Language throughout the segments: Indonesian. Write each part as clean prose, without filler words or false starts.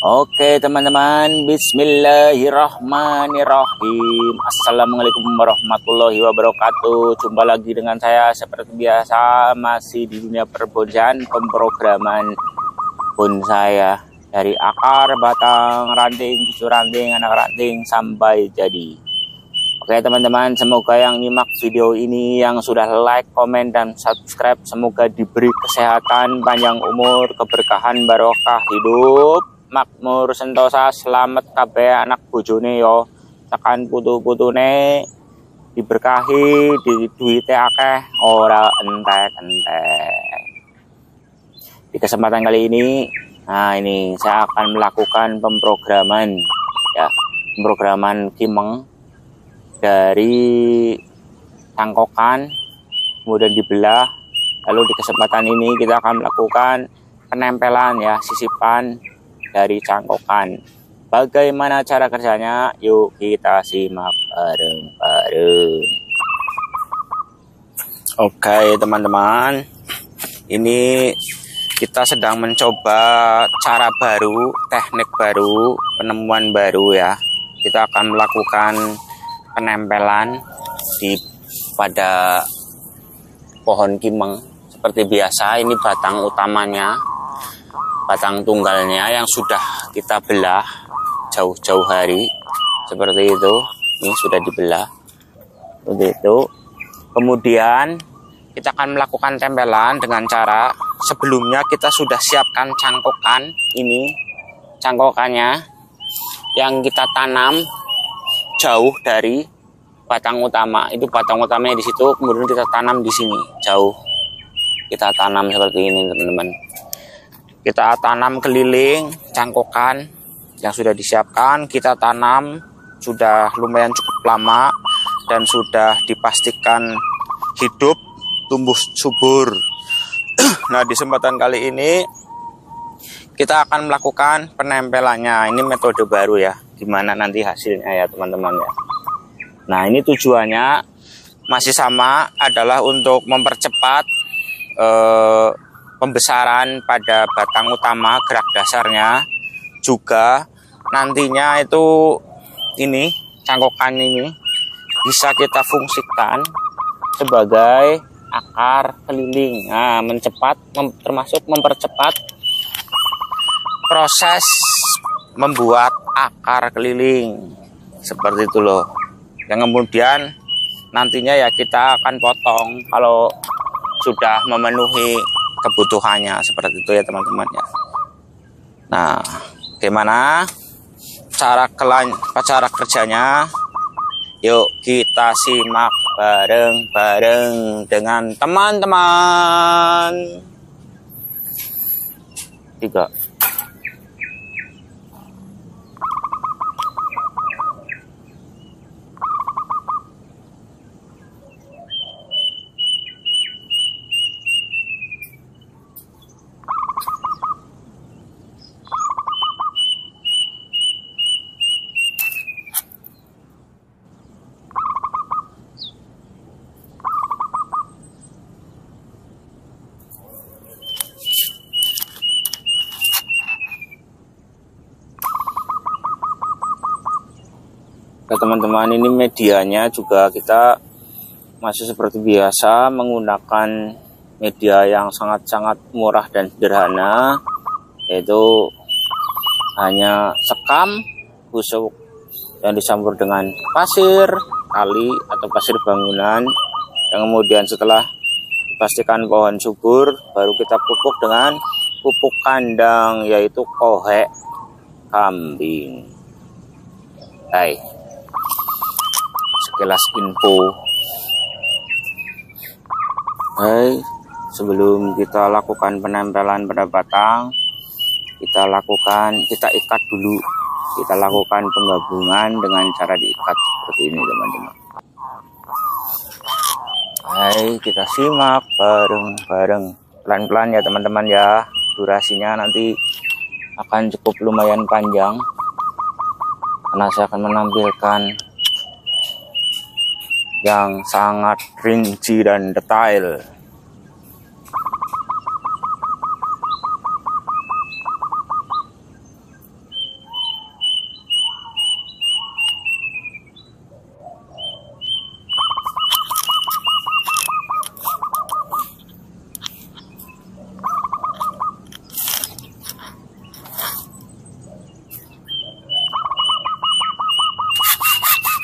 Oke teman-teman, bismillahirrahmanirrahim. Assalamualaikum warahmatullahi wabarakatuh. Jumpa lagi dengan saya seperti biasa, masih di dunia perbonsaian, pemrograman bonsai ya. Dari akar, batang, ranting, cucu ranting, anak ranting, sampai jadi. Oke teman-teman, semoga yang nyimak video ini, yang sudah like, komen, dan subscribe, semoga diberi kesehatan, panjang umur, keberkahan, barokah hidup, makmur sentosa, selamat kabeh anak bojone yo, tekan putu-putune diberkahi, di duite akeh, ora entek-entek. Di kesempatan kali ini, ini saya akan melakukan pemrograman ya, pemrograman kimeng dari cangkokan kemudian dibelah. Lalu di kesempatan ini kita akan melakukan penempelan ya, sisipan dari cangkokan. Bagaimana cara kerjanya? Yuk kita simak bareng-bareng. Oke teman-teman, ini kita sedang mencoba cara baru, teknik baru, penemuan baru ya. Kita akan melakukan penempelan pada pohon kimeng seperti biasa. Ini batang utamanya, batang tunggalnya yang sudah kita belah jauh-jauh hari seperti itu. Ini sudah dibelah seperti itu. Kemudian kita akan melakukan tempelan dengan cara sebelumnya kita sudah siapkan cangkokan. Ini cangkokannya yang kita tanam jauh dari batang utama. Itu batang utamanya di situ, kemudian kita tanam di sini jauh. Kita tanam seperti ini teman-teman. Kita tanam keliling cangkokan yang sudah disiapkan. Kita tanam sudah lumayan cukup lama dan sudah dipastikan hidup, tumbuh subur. Nah, di kesempatan kali ini kita akan melakukan penempelannya. Ini metode baru ya, gimana nanti hasilnya ya teman-teman ya. Nah, ini tujuannya masih sama, adalah untuk mempercepat pembesaran pada batang utama, gerak dasarnya. Juga nantinya itu ini cangkokan ini bisa kita fungsikan sebagai akar keliling. Nah, termasuk mempercepat proses membuat akar keliling seperti itu loh. Yang kemudian nantinya ya kita akan potong kalau sudah memenuhi kebutuhannya seperti itu ya teman-teman ya. Nah, gimana cara kerjanya? Yuk kita simak bareng-bareng dengan teman-teman. 3. Nah, teman-teman, ini medianya juga kita masih seperti biasa menggunakan media yang sangat-sangat murah dan sederhana, yaitu hanya sekam busuk yang dicampur dengan pasir kali atau pasir bangunan, yang kemudian setelah dipastikan pohon subur baru kita pupuk dengan pupuk kandang, yaitu kohek kambing. Hai, sekilas info. Hai, sebelum kita lakukan penempelan pada batang, kita ikat dulu. Kita lakukan penggabungan dengan cara diikat seperti ini teman-teman. Hai, kita simak bareng-bareng, pelan-pelan ya teman-teman ya. Durasinya nanti akan cukup lumayan panjang karena saya akan menampilkan yang sangat rinci dan detail.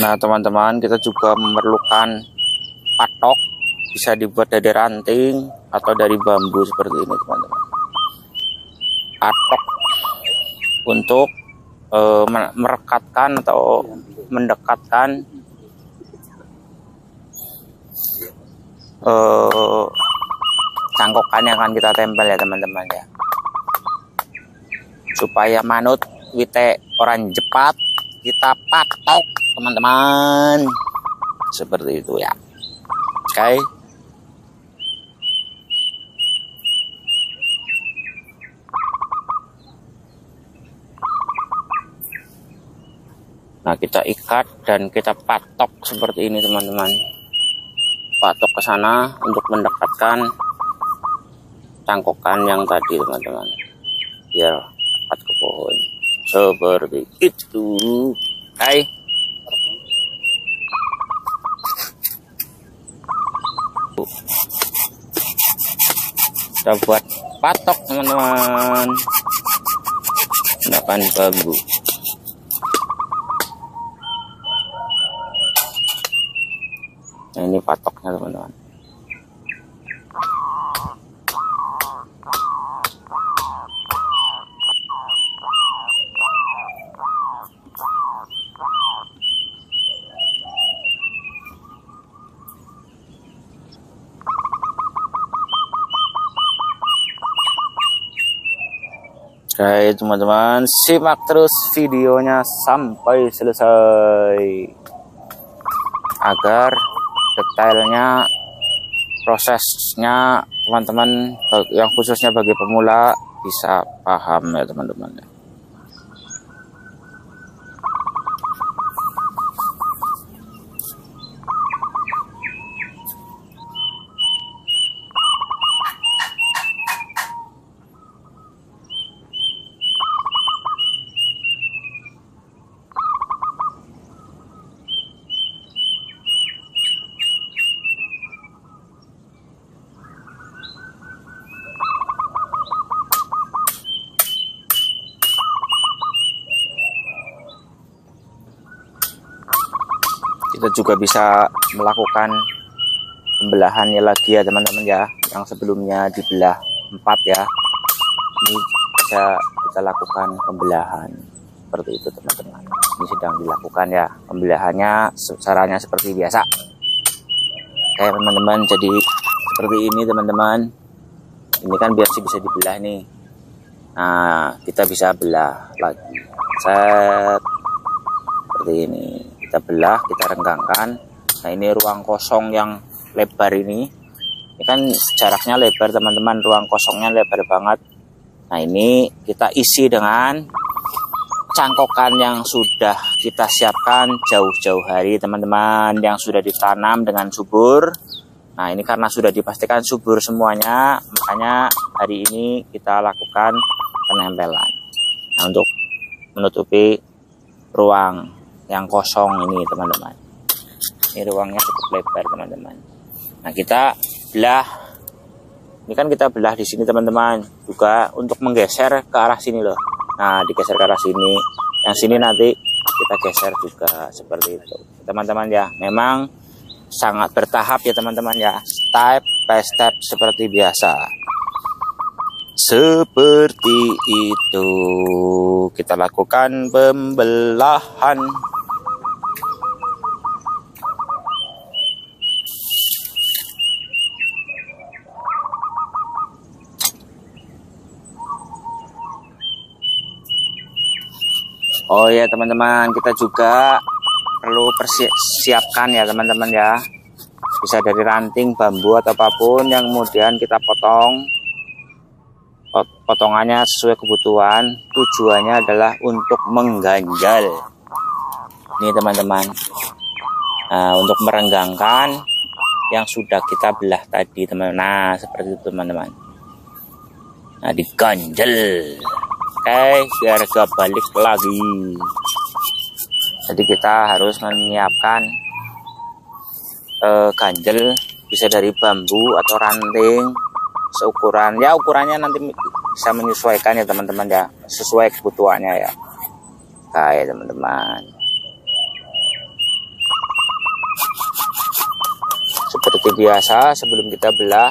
Nah teman-teman, kita juga memerlukan patok, bisa dibuat dari ranting atau dari bambu seperti ini teman-teman. Patok untuk merekatkan atau mendekatkan cangkokan yang akan kita tempel ya teman-teman ya, supaya manut wite orang jepat kita patok teman-teman, seperti itu ya. Oke. Nah kita ikat dan kita patok seperti ini teman-teman, patok ke sana untuk mendekatkan cangkokan yang tadi teman-teman, biar dekat ke pohon seperti itu. Hai, kita buat patok teman-teman menggunakan bambu. Nah ini patoknya teman-teman. Oke teman-teman, simak terus videonya sampai selesai agar detailnya, prosesnya teman-teman yang khususnya bagi pemula bisa paham ya teman-teman. Kita juga bisa melakukan pembelahannya lagi ya teman-teman ya, yang sebelumnya dibelah 4 ya, ini bisa kita lakukan pembelahan seperti itu teman-teman. Ini sedang dilakukan ya pembelahannya, caranya seperti biasa. Oke teman-teman, jadi seperti ini teman-teman, ini kan biar sih bisa dibelah nih. Nah kita bisa belah lagi, set seperti ini. Kita belah, kita renggangkan. Nah ini ruang kosong yang lebar ini kan jaraknya lebar teman-teman, ruang kosongnya lebar banget. Nah ini kita isi dengan cangkokan yang sudah kita siapkan jauh-jauh hari teman-teman, yang sudah ditanam dengan subur. Nah ini karena sudah dipastikan subur semuanya, makanya hari ini kita lakukan penempelan. Nah untuk menutupi ruang yang kosong ini teman-teman, ini ruangnya cukup lebar teman-teman. Nah kita belah, ini kan kita belah di sini teman-teman, juga untuk menggeser ke arah sini loh. Nah digeser ke arah sini, yang sini nanti kita geser juga seperti itu teman-teman ya. Memang sangat bertahap ya teman-teman ya, step by step seperti biasa. Seperti itu kita lakukan pembelahan. Oh ya teman-teman, kita juga perlu persiapkan ya teman-teman ya, bisa dari ranting, bambu atau apapun yang kemudian kita potong. Potongannya sesuai kebutuhan, tujuannya adalah untuk mengganjal ini teman-teman. Nah, untuk merenggangkan yang sudah kita belah tadi teman-teman. Nah seperti itu teman-teman, nah diganjel. Oke, biar gak balik lagi. Jadi kita harus menyiapkan ganjel, bisa dari bambu atau ranting seukuran ya, ukurannya nanti bisa menyesuaikan ya teman-teman ya, sesuai kebutuhannya ya. Oke teman-teman, Seperti biasa, sebelum kita belah,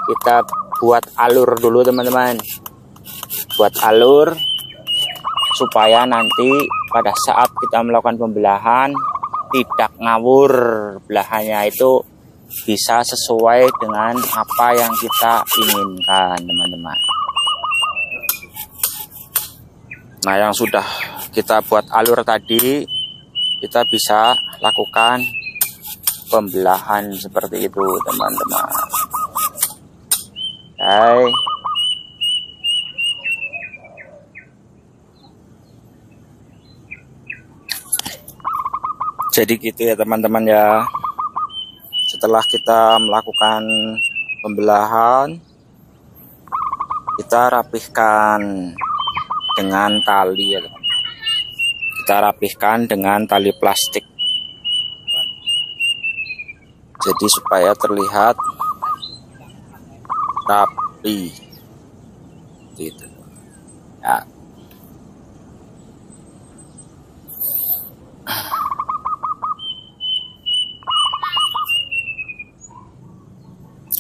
kita buat alur dulu teman-teman. Buat alur supaya nanti pada saat kita melakukan pembelahan tidak ngawur, belahannya itu bisa sesuai dengan apa yang kita inginkan teman-teman. Nah, yang sudah kita buat alur tadi, kita bisa lakukan pembelahan seperti itu teman-teman. Oke. Jadi gitu ya teman-teman ya. Setelah kita melakukan pembelahan, kita rapihkan dengan tali ya teman. Kita rapihkan dengan tali plastik. Jadi supaya terlihat rapi. Gitu. Ya.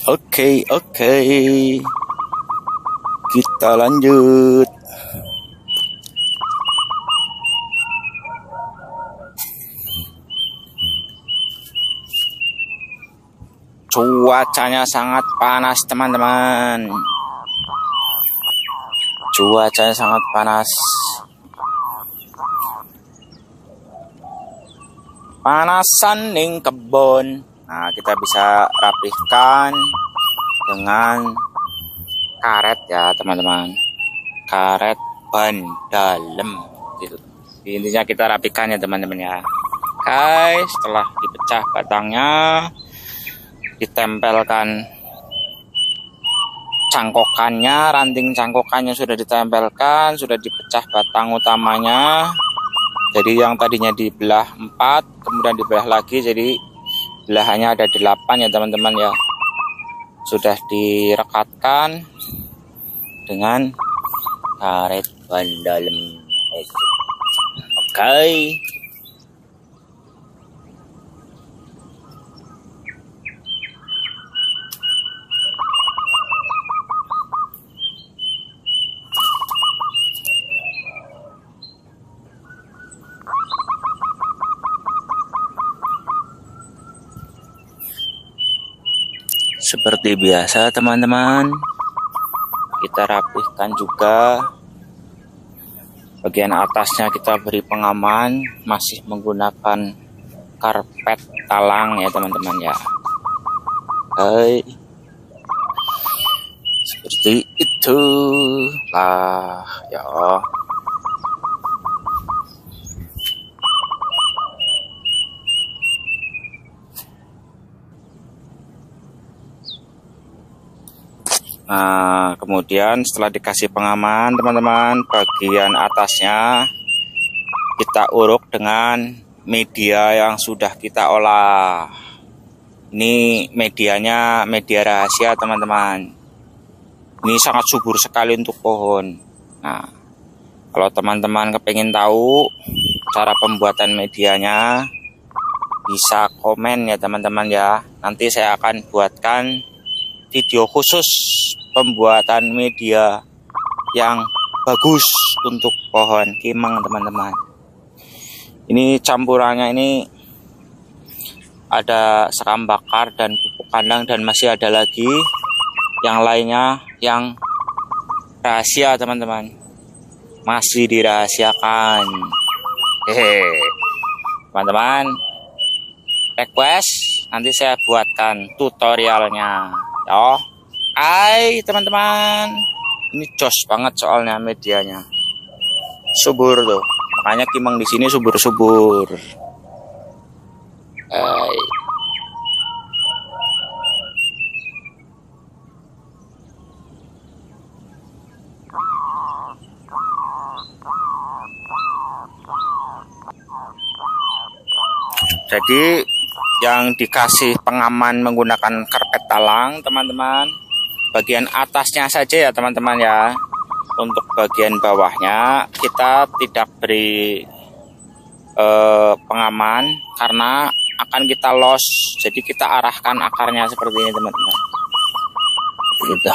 Oke, kita lanjut. Cuacanya sangat panas teman-teman. Cuacanya sangat panas. Panasan ning kebon. Nah, kita bisa rapihkan dengan karet ya teman-teman. Karet ban dalam gitu. Intinya kita rapihkan ya teman-teman ya. Oke, setelah dipecah batangnya, ditempelkan cangkokannya, ranting cangkokannya sudah ditempelkan, sudah dipecah batang utamanya. Jadi yang tadinya dibelah 4, kemudian dibelah lagi, jadi belahannya ada 8 ya teman-teman ya. Sudah direkatkan dengan karet ban dalam. Oke. Seperti biasa teman-teman, kita rapihkan juga. Bagian atasnya kita beri pengaman, masih menggunakan karpet talang ya teman-teman ya. Hai, seperti itu lah ya. Nah, kemudian setelah dikasih pengaman teman-teman, bagian atasnya kita uruk dengan media yang sudah kita olah. Ini medianya media rahasia teman-teman. Ini sangat subur sekali untuk pohon. Nah, kalau teman-teman kepingin tahu cara pembuatan medianya, bisa komen ya teman-teman ya. Nanti saya akan buatkan video khusus pembuatan media yang bagus untuk pohon kimeng teman-teman. Ini campurannya ini ada sekam bakar dan pupuk kandang, dan masih ada lagi yang lainnya yang rahasia teman-teman, masih dirahasiakan. Teman-teman request, nanti saya buatkan tutorialnya ya. Hai teman-teman, ini jos banget soalnya medianya, subur tuh, makanya kimeng di sini subur-subur. Hai. Jadi yang dikasih pengaman menggunakan karpet talang teman-teman, bagian atasnya saja ya teman-teman ya. Untuk bagian bawahnya kita tidak beri pengaman karena akan kita los. Jadi kita arahkan akarnya seperti ini teman-teman. Gitu.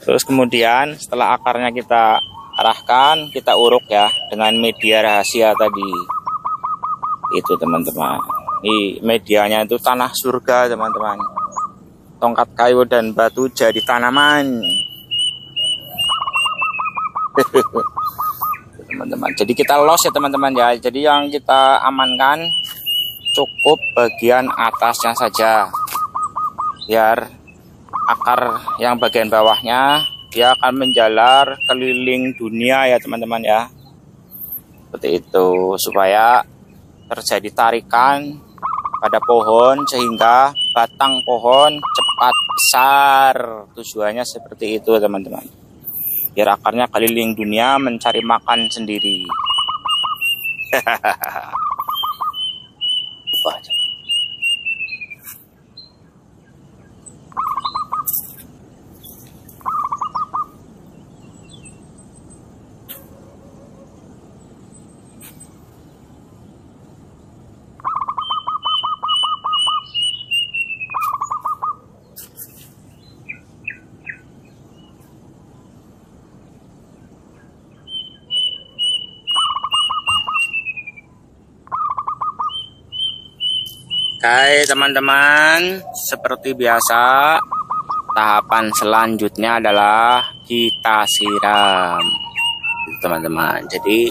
Terus kemudian setelah akarnya kita arahkan, kita uruk ya dengan media rahasia tadi. Itu teman-teman. Ini medianya itu tanah surga teman-teman. Tongkat kayu dan batu jadi tanaman. Teman-teman, jadi kita los ya teman-teman ya. Jadi yang kita amankan cukup bagian atasnya saja, biar akar yang bagian bawahnya dia akan menjalar keliling dunia ya teman-teman ya. Seperti itu, supaya terjadi tarikan pada pohon sehingga batang pohon cepat besar. Tujuannya seperti itu teman-teman, biar akarnya keliling dunia mencari makan sendiri. Oke teman-teman, seperti biasa tahapan selanjutnya adalah kita siram teman-teman. Jadi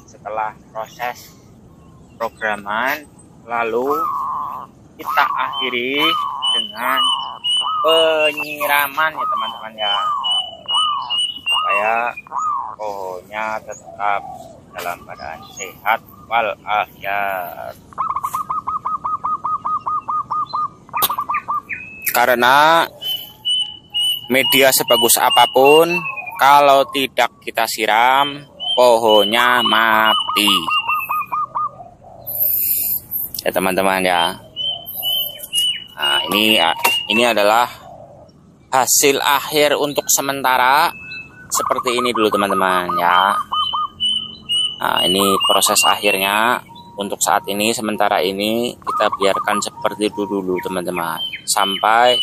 setelah proses programan, lalu kita akhiri dengan penyiraman ya teman-teman ya, supaya pohonnya tetap dalam keadaan sehat walafiat. Karena media sebagus apapun, kalau tidak kita siram, pohonnya mati. Ya teman-teman ya. Nah, ini adalah hasil akhir untuk sementara. Seperti ini dulu teman-teman ya. Nah, ini proses akhirnya. Untuk saat ini, sementara ini kita biarkan seperti itu dulu teman-teman, sampai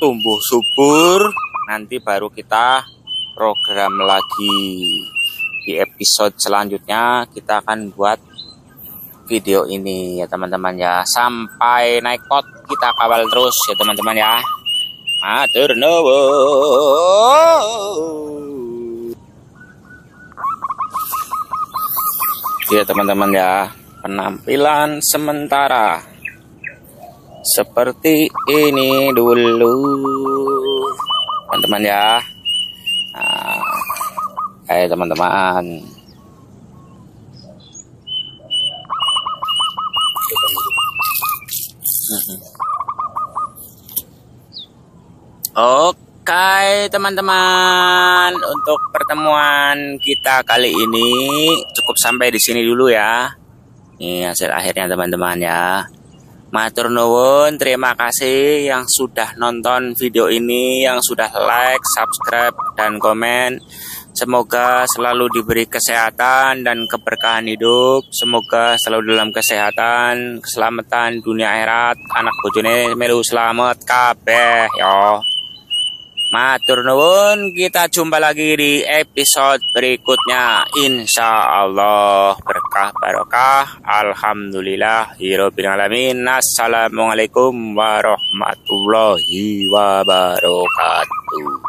tumbuh subur. Nanti baru kita program lagi. Di episode selanjutnya kita akan buat video ini ya teman-teman ya, sampai naik pot kita kawal terus ya teman-teman ya. Matur nuwun ya teman-teman ya. Penampilan sementara seperti ini dulu teman-teman ya. Nah, teman-teman, oke teman-teman, untuk pertemuan kita kali ini cukup sampai di sini dulu ya. Ini hasil akhirnya teman-teman ya. Matur nuwun, terima kasih yang sudah nonton video ini, yang sudah like, subscribe, dan komen. Semoga selalu diberi kesehatan dan keberkahan hidup. Semoga selalu dalam kesehatan, keselamatan dunia akhirat. Anak bojone melu selamat kabeh ya. Matur nuwun, kita jumpa lagi di episode berikutnya. Insya Allah berkah barokah. Alhamdulillahirabbil alamin. Assalamualaikum warahmatullahi wabarakatuh.